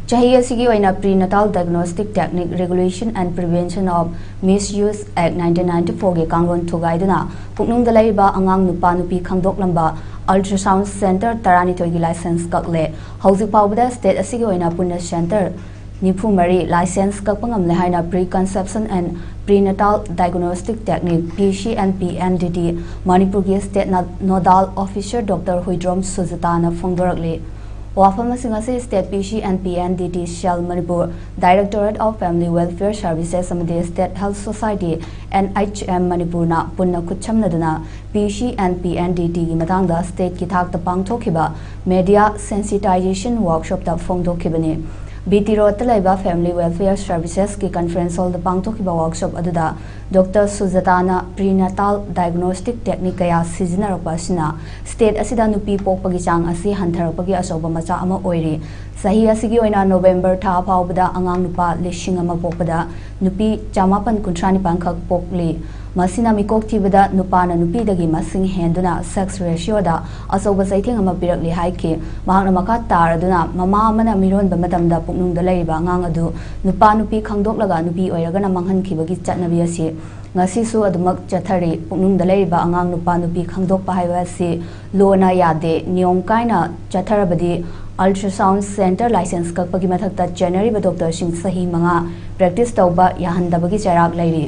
Chahi asigi oina prenatal diagnostic technique regulation and prevention of misuse act 1994 ge kanglon thugaiduna puknung dalaiba angang nupa nupi khangdok lamba ultrasound center tarani togi license kakle hauzik pawbada state asigi oina punna center nifu mari license kakpangam le haina preconception and prenatal diagnostic technique PC and PNDT Manipur ge state nodal officer Dr. Huidrom Suzatana Fongdorakle Wafamasi State PC and PNDT Shell Manipur Directorate of Family Welfare Services Amade State Health Society NHM Manipur na punna kuchamnaduna PC and PNDT gi matangda state ki thak ta pangthokiba media sensitization workshop ta phongdokhibani BT Road Talaiba Family Welfare Services ki conference hall the pangthokiba workshop aduda Dr. Suzatana prenatal diagnostic technique kaya sizinarokpa sina state asida nupi pokpagi chang asi hantarakpagi asoba macha ama oiri sahi asigi oina November tha phawbada angang nupa lishing ama pokpada nupi chamapan kuntrani pangkhak pokli masina mikok tibada nupana nupi dagi masing henduna sex ratio da asoba saitheng ama pirakli haiki mahakna makha taraduna mama amana miron ba matamda puknung da laiba angang adu nupa nupi khangdoklaga nupi oiragana manghan khibagi chatnabi asi ngasi su adumak chathari puknung da laiba angang nupa nupi khangdokpa haiba asi lona yade niom kaina chatharabadi Ultrasound Centre license kakpagi mathakta January ba Dr. Singh sahi manga practice tauba yahandabagi charak lairi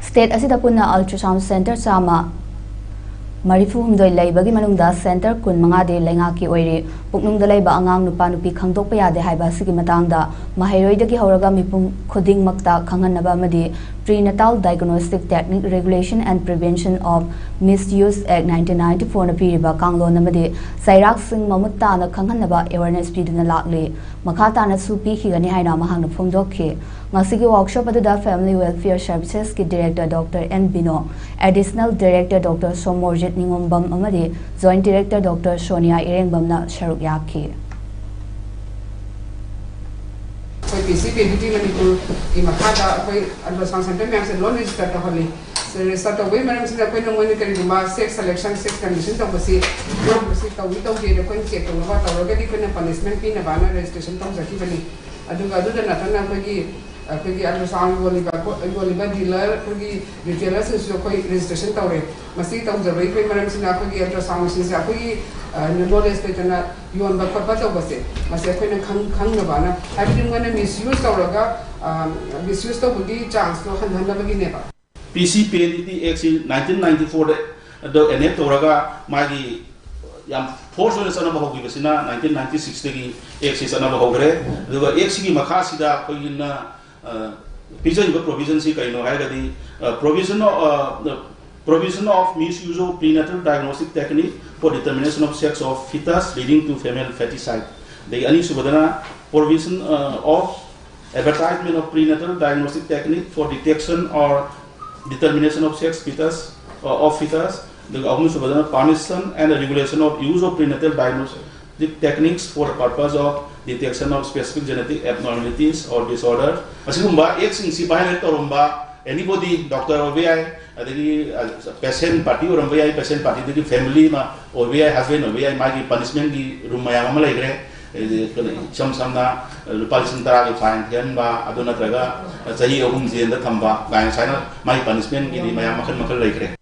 State asida punna Ultrasound Centre sama Marifu humdoi laibagi manungda center kun manga de lenga ki oire puknung da laiba angang nupa nupi khangdokpa yade haiba sigi matangda mahairoidagi horaga mipum khuding makta khanganaba amadi prenatal diagnostic technique regulation and prevention of misuse act 1994 na piriba kanglo namadi sairak sing mamutta na khanghanaba awareness piduna lakle makhata na su pi khigani haina mahangna phongdokhe ngasigi workshop aduda family welfare services ki director Dr. N Bino additional director Dr. Somorjit Ningombam amadi joint director Dr. Sonia Irengbam na sharuk yakhi PC PNDT Manipur in Makata, Ultrasound Centre, I am not registered to Holly. So, result of women, I am going sex selection, sex conditions of the sea. We don't get a concept of what already can a punishment in a banner registration comes at Kibani. I do the Natana Peggy, ultrasound Goliba dealer, Peggy retailers is your registration tower. Masita of the Rape Madams in Apagi ultrasound since Apagi. Knowledge that you on the Papa was it. Masakuna Kangavana. I didn't want to misuse our misuse the Woody chance to Hanavagi. PC PNDT X 1994 the Enetoraga Magi Yam Portion is another Hogisina 1996 X is another Hogre. There were Xi Makasida Pagina Pizza provision Sika provision of misuse of prenatal diagnostic technique for determination of sex of fetus leading to female feticide. The Anisubadana provision of advertisement of prenatal diagnostic technique for detection or determination of sex fetus of fetus. The Anisubadana permission and the regulation of use of prenatal diagnostic techniques for the purpose of detection of specific genetic abnormalities or disorders. Asigumba X in Sibai Torumba anybody doctor OVI patient party or patient party the family ma OVI husband OVI magi punishment di room mayam ama laigre samna lupalisintara ki fine hen ba aduna traga chahi ahum jen da thamba gain saina mai punishment gi mayam makhan laigre